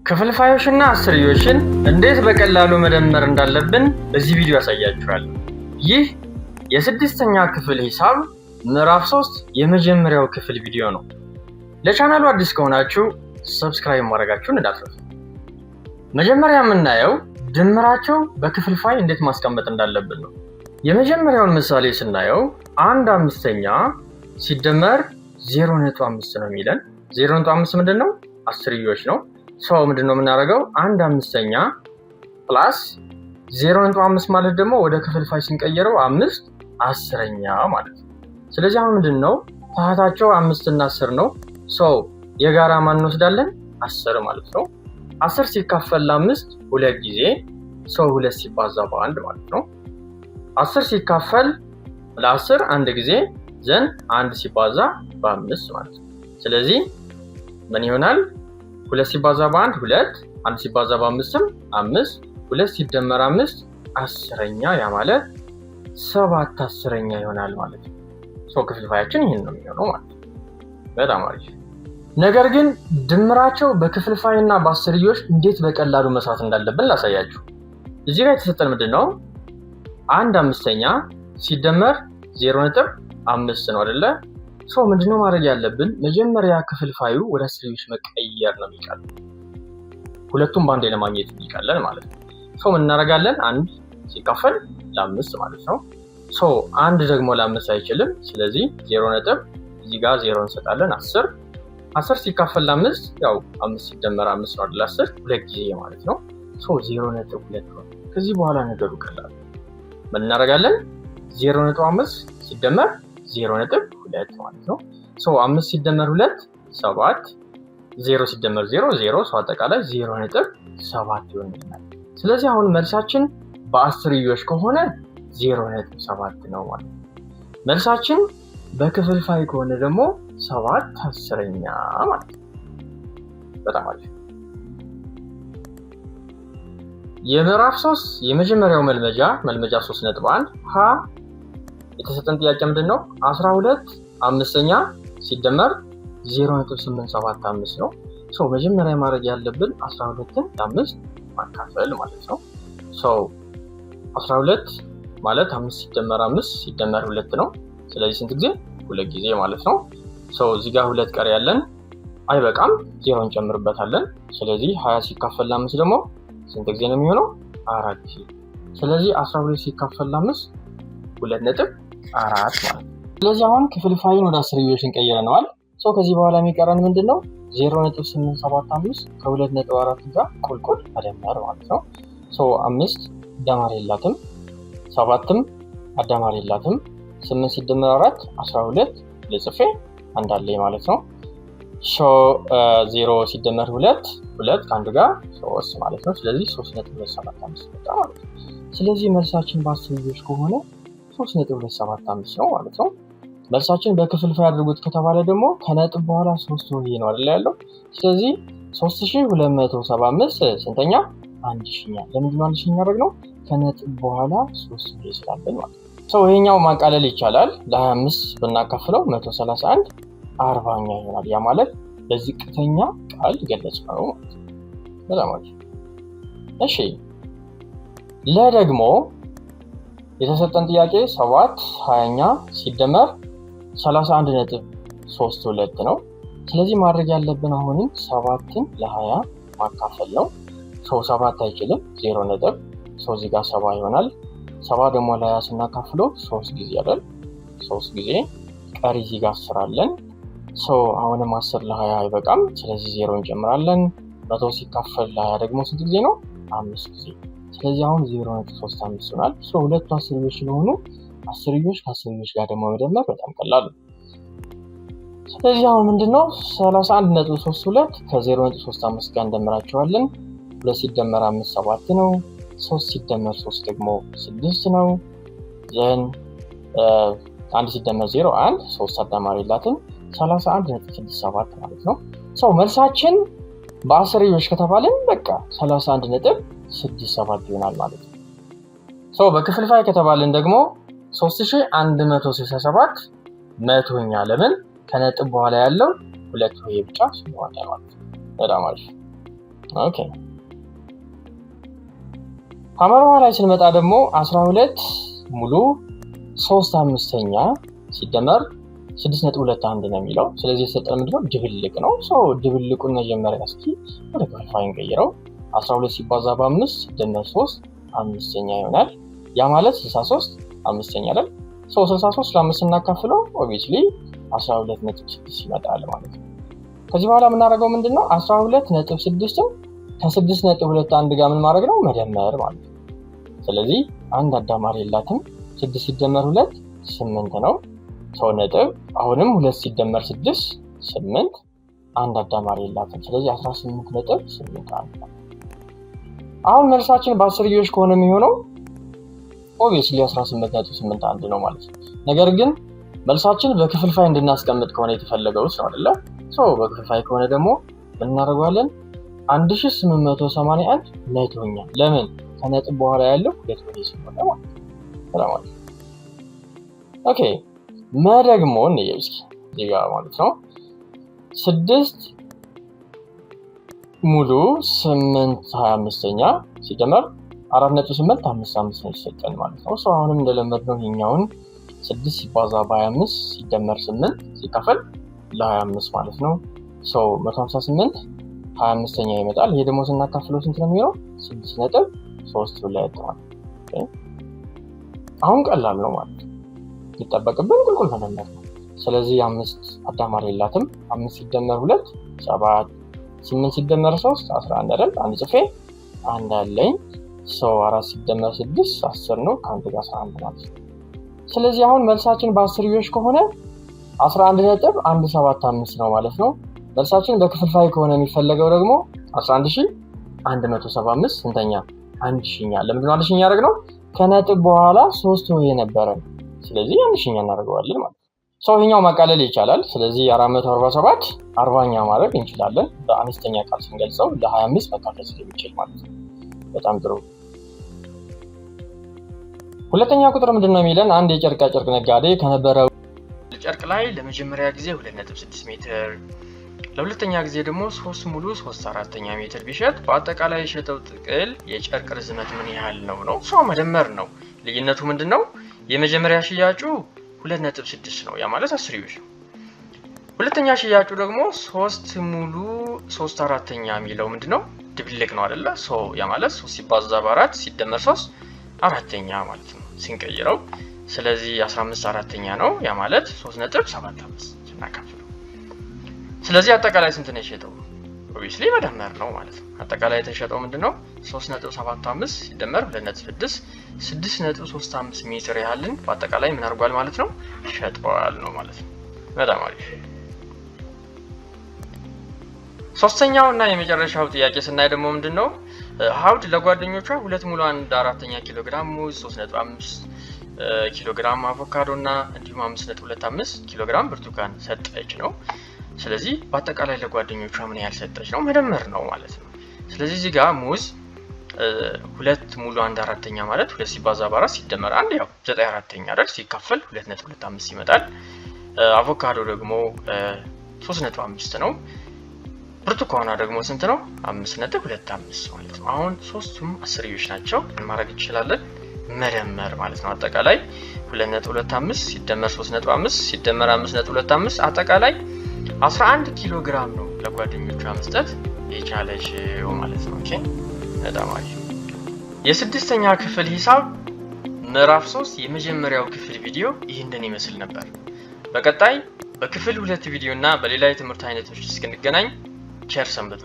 ክፍልፋዮችና አስርዮችን እንዴት በቀላሉ መደመር እንዳለብን በዚህ ቪዲዮ ያሳያችኋለሁ። ይህ የስድስተኛ ክፍል ሂሳብ ምዕራፍ 3 የመጀመሪያው ክፍል ቪዲዮ ነው። ለቻናሉ አዲስ ከሆናችሁ ሰብስክራይብ ማድረጋችሁን እንዳትረሱ። መጀመሪያ የምናየው ድምራቸው በክፍልፋይ እንዴት ማስቀመጥ እንዳለብን ነው። የመጀመሪያውን ምሳሌ ስናየው 1/5 ሲደመር 0.5 ነው የሚለን። 0.5 ምንድነው? አስርዮሽ ነው። ሰው ምንድነው የምናደርገው? 1/5 ፕላስ 0.5 ማለት ደግሞ ወደ ክፍልፋይ ስንቀየረው 5/10 ማለት ነው። ስለዚህ አሁን ምንድነው ታህታቸው 5 እና 10 ነው። ሰው የጋራ ማን እንወስዳለን? 10 ማለት ነው። 10 ሲካፈል ለ5 ሁለት ጊዜ ሰው 2 ሲባዛ በ1 ማለት ነው። 10 ሲካፈል ለ10 አንድ ጊዜ ዘን 1 ሲባዛ በ5 ማለት ነው። ስለዚህ ምን ይሆናል? 2 ሲባዛ በ1 2፣ 1 ሲባዛ በ5 5፣ 2 ሲደመር 5 10ኛ፣ ያ ማለት 7/10 ይሆናል ማለት ነው። ሶ ክፍልፋያችን ይሄን ነው የሚሆነው ማለት ነው። በጣም አሪፍ። ነገር ግን ድምራቸው በክፍልፋይ እና በአስርዮሽ እንዴት በቀላሉ መስራት እንዳለብን ላሳያችሁ። እዚህ ጋር የተሰጠን ምንድነው 1/5 ሲደመር 0.5 ነው አይደለ? ሶ ምንድነው ማድረግ ያለብን? መጀመሪያ ክፍልፋዩ ወደ አስርዮሽ መቀየር ነው የሚቀለው። ሁለቱም ባንዴ ለማግኘት ይቀላል ማለት ነው። ሶ ምን እናደርጋለን? 1 ሲካፈል ለ5 ማለት ነው። ሶ 1 ደግሞ ለ5 አይችልም። ስለዚህ 0 እዚህ ጋር 0 እንሰጣለን። 10 ሲካፈል ለ5 ያው 5 ሲደመር 5 ነው አይደል? 10 ሁለት ጊዜ ማለት ነው። ሶ 0.2 ነው። ከዚህ በኋላ ነገሩ ቀላል። ምን እናደርጋለን? 0.5 ሲደመር 0.2 ማለት ነው። ሶ 5 ሲደመር 2 7፣ 0 ሲደመር 0 0፣ ሶ አጠቃላይ 0.7 ይሆናል። ስለዚህ አሁን መልሳችን በአስርዮሽ ከሆነ 0.7 ነው ማለት ነው። መልሳችን በክፍልፋይ ከሆነ ደግሞ 7/10 ማለት ነው። በጣም አሪፍ። የምዕራፍ 3 የመጀመሪያው መልመጃ 3.1 ሀ የተሰጠን ጥያቄ ምንድነው? 12/5 ሲደመር 0.875 ነው። ሶ መጀመሪያ ማድረግ ያለብን 12ን ለ5 ማካፈል ማለት ነው። ሶ 12 ማለት 5 ሲደመር 5 ሲደመር 2 ነው። ስለዚህ ስንት ጊዜ? ሁለት ጊዜ ማለት ነው። ሶ እዚህ ጋር 2 ቀሪ ያለን አይበቃም፣ 0 እንጨምርበታለን። ስለዚህ 20 ሲካፈል ለ5 ደግሞ ስንት ጊዜ ነው የሚሆነው? 4 ጊዜ። ስለዚህ 12 ሲካፈል ለ5 2.4 ማለት ነው። ስለዚህ አሁን ክፍልፋይን ወደ አስርዮሽ እንቀይረነዋል። ሶ ከዚህ በኋላ የሚቀረን ምንድነው? 0.875 ከ2.4 ጋር ቁልቁል መደመር ማለት ነው። ሶ 5 አዳማሪ የላትም፣ 7ም አዳማሪ የላትም። 8 ሲደመር 4 12 ለጽፌ አንዳለ ማለት ነው። ሶ 0 ሲደመር 2 ከአንድ ጋር 3 ማለት ነው። ስለዚህ 3.275 መጣ ማለት ነው። ስለዚህ መልሳችን በአስርዮሽ ከሆነ 3.275 ነው ማለት ነው። መልሳችን በክፍልፋይ አድርጉት ከተባለ ደግሞ ከነጥብ በኋላ 3 ሆሄ ነው አይደል ያለው። ስለዚህ 3275 ስንተኛ? 1000ኛ። ለምንድን ነው 1000ኛ ያደረግነው? ከነጥብ በኋላ 3 ሆሄ ስላለን ማለት ነው። ሰው ይሄኛው ማቃለል ይቻላል። ለ25 ብናካፍለው 131 40ኛ ይሆናል። ያ ማለት በዝቅተኛ ቃል ገለጽ ነው ማለት ነው። በጣም አሪፍ። እሺ ለደግሞ የተሰጠን ጥያቄ 7/20 ሲደመር 31.32 ነው። ስለዚህ ማድረግ ያለብን አሁንም 7ን ለ20 ማካፈል ነው። ሰው 7 አይችልም፣ 0 ነጥብ። ሰው እዚህ ጋር 7 ይሆናል። 7 ደግሞ ለ20 ስናካፍለው 3 ጊዜ አይደል? 3 ጊዜ ቀሪ እዚህ ጋር 10 አለን። ሰው አሁንም 10 ለ20 አይበቃም። ስለዚህ 0 እንጨምራለን። 100 ሲካፈል ለ20 ደግሞ ስንት ጊዜ ነው? 5 ጊዜ። ስለዚህ አሁን 0.35 ይሆናል። ሶ ሁለቱ አስርዮሽ ስለሆኑ አስርዮሽ ከአስርዮሽ ጋር ደግሞ መደመር በጣም ቀላል ነው። ስለዚህ አሁን ምንድነው 31.32 ከ0.35 ጋር እንደምራቸዋለን። 2 ሲደመር 5 7 ነው። 3 ሲደመር 3 ደግሞ 6 ነው። ዘን 1 ሲደመር 0 1፣ 3 አዳማሪ የላትም። 31.67 ማለት ነው። ሶ መልሳችን በአስርዮሽ ከተባለን በቃ 31.67 ይሆናል ማለት ነው። ሶ በክፍልፋይ ከተባለን ደግሞ 3167 መቶኛ። ለምን? ከነጥብ በኋላ ያለው 2 ሆሄ ብቻ ስለሆነ ማለት ነው። በጣም አሪፍ። ኦኬ አማራዋ ላይ ስንመጣ ደግሞ 12 ሙሉ 3/5ኛ ሲደመር 6.21 ነው የሚለው። ስለዚህ የሰጠን ምንድነው ድብልቅ ነው። ድብልቁን መጀመሪያ እስኪ ወደ ክፍልፋይ እንቀይረው። 12 ሲባዛ በ5 ሲደመር 3 5ኛ ይሆናል። ያ ማለት 63 5ኛ አይደል? 63 ለ5 እናካፍለው obviously 12.6 ይመጣል ማለት ነው። ከዚህ በኋላ የምናደርገው ምንድነው 12.6 ከ6.21 ጋር ምን ማድረግ ነው መደመር ማለት ነው። ስለዚህ አንድ አዳማሪ የላትም 6 ሲደመር 2 8 ነው። ነጥብ አሁንም 2 ሲደመር 6 8 አንድ አዳማሪ የላትም። ስለዚህ 18.8 አሁን መልሳችን በአስርዮሽ ከሆነ የሚሆነው obviously 18.81 ነው ማለት ነው። ነገር ግን መልሳችን በክፍልፋይ እንድናስቀምጥ ከሆነ የተፈለገው ነው አይደለ? በክፍልፋይ ከሆነ ደግሞ እናደርጋለን 1881 ነጥብኛ ለምን ከነጥብ በኋላ ያለው ሁለት ወደ ሲሆን ነው ማለት ነው። ኦኬ ደግሞ እንየውስኪ እዚህ ጋር ማለት ነው 6 ሙሉ 8/25ኛ ሲደመር 4.855 ነው ይሰጠን ማለት ነው። አሁንም እንደለመድነው ይሄኛውን 6 ሲባዛ በ25 ሲደመር 8 ሲካፈል ለ25 ማለት ነው። 158 25ኛ ይመጣል። ይሄ ደግሞ ስናካፍለው ስንት ነው የሚሆነው 6.32 ማለት ነው። አሁን ቀላል ነው ማለት ነው። ይጠበቅብን ቁልቁል መደመር ነው። ስለዚህ 5 አዳማሪ የላትም። 5 ሲደመር 2 7 8 ሲደመር 3 11 አይደል? አንድ ጽፌ አንድ አለኝ። 4 ሲደመር 6 10 ነው። ከአንድ ጋር 11 ማለት ነው። ስለዚህ አሁን መልሳችን በአስርዮሽ ከሆነ 11.175 ነው ማለት ነው። መልሳችን በክፍልፋይ ከሆነ የሚፈለገው ደግሞ 11175 ስንተኛ 1000ኛ። ለምንድን ነው 1000ኛ ያደረግነው? ከነጥብ በኋላ 3 ሆይ ነበረ። ስለዚህ 1000ኛ እናደርገዋለን ማለት ነው። ይሄኛው ማቃለል ይቻላል። ስለዚህ 447 40ኛ ማድረግ እንችላለን። በአነስተኛ ቃል ስንገልጸው ለ25 መካፈል ስለሚችል ማለት ነው። በጣም ጥሩ። ሁለተኛ ቁጥር ምንድነው የሚለን? አንድ የጨርቃ ጨርቅ ነጋዴ ከነበረው ጨርቅ ላይ ለመጀመሪያ ጊዜ 2.6 ሜትር ለሁለተኛ ጊዜ ደግሞ 3 ሙሉ 3/4ኛ ሜትር ቢሸጥ በአጠቃላይ የሸጠው ጥቅል የጨርቅ ርዝመት ምን ያህል ነው? መደመር ነው። ልዩነቱ ምንድነው? የመጀመሪያ ሽያጩ 2.6 ነው። ያ ማለት አስርዮሽ ነው። ሁለተኛ ሽያጩ ደግሞ 3 ሙሉ 3/4ኛ የሚለው ምንድነው? ድብልቅ ነው አይደለ? ያ ማለት 3 ሲባዛ በ4 ሲደመር 3 4ኛ ማለት ነው ሲንቀይረው። ስለዚህ 15/4ኛ ነው። ያ ማለት 3.75 እናካፍለው። ስለዚህ አጠቃላይ ስንት ነው የሸጠው? obviously መደመር ነው ማለት ነው። አጠቃላይ የተሸጠው ምንድነው? 3.75 ሲደመር 2.6 6.35 ሜትር ያህልን በአጠቃላይ ምን አድርጓል ማለት ነው? ሸጠዋል ነው ማለት ነው። በጣም አሪፍ። ሶስተኛው እና የመጨረሻው ጥያቄ ስናይ ደግሞ ምንድነው? ሀውድ ለጓደኞቿ 2 ሙሉ 1/4ኛ ኪሎ ግራም ሙዝ፣ 3.5 ኪሎ ግራም አቮካዶ እና እንዲሁም 5.25 ኪሎ ግራም ብርቱካን ሰጠች ነው። ስለዚህ በአጠቃላይ ለጓደኞቿ ምን ያህል ሰጠች ነው? መደመር ነው ማለት ነው። ስለዚህ እዚህ ጋር ሙዝ 2 ሙሉ 1/4ኛ ማለት 2 ሲባዛ በ4 ሲደመር 1 ያው 9/4ኛ አይደል? ሲካፈል 2.25 ይመጣል። አቮካዶ ደግሞ 3.5 ነው። ብርቱካኗ ደግሞ ስንት ነው? 5.25 ማለት ነው። አሁን ሶስቱም አስርዮሽ ናቸው። ምን ማድረግ እንችላለን? መደመር ማለት ነው። አጠቃላይ 2.25 ሲደመር 3.5 ሲደመር 5.25 አጠቃላይ 11 ኪሎ ግራም ነው ለጓደኞቿ መስጠት የቻለችው ማለት ነው። ኦኬ በጣም አሪፍ። የስድስተኛ ክፍል ሂሳብ ምዕራፍ 3 የመጀመሪያው ክፍል ቪዲዮ ይህንን ይመስል ነበር። በቀጣይ በክፍል 2 ቪዲዮ እና በሌላ የትምህርት አይነቶች እስክንገናኝ ቸር ሰንብቱ።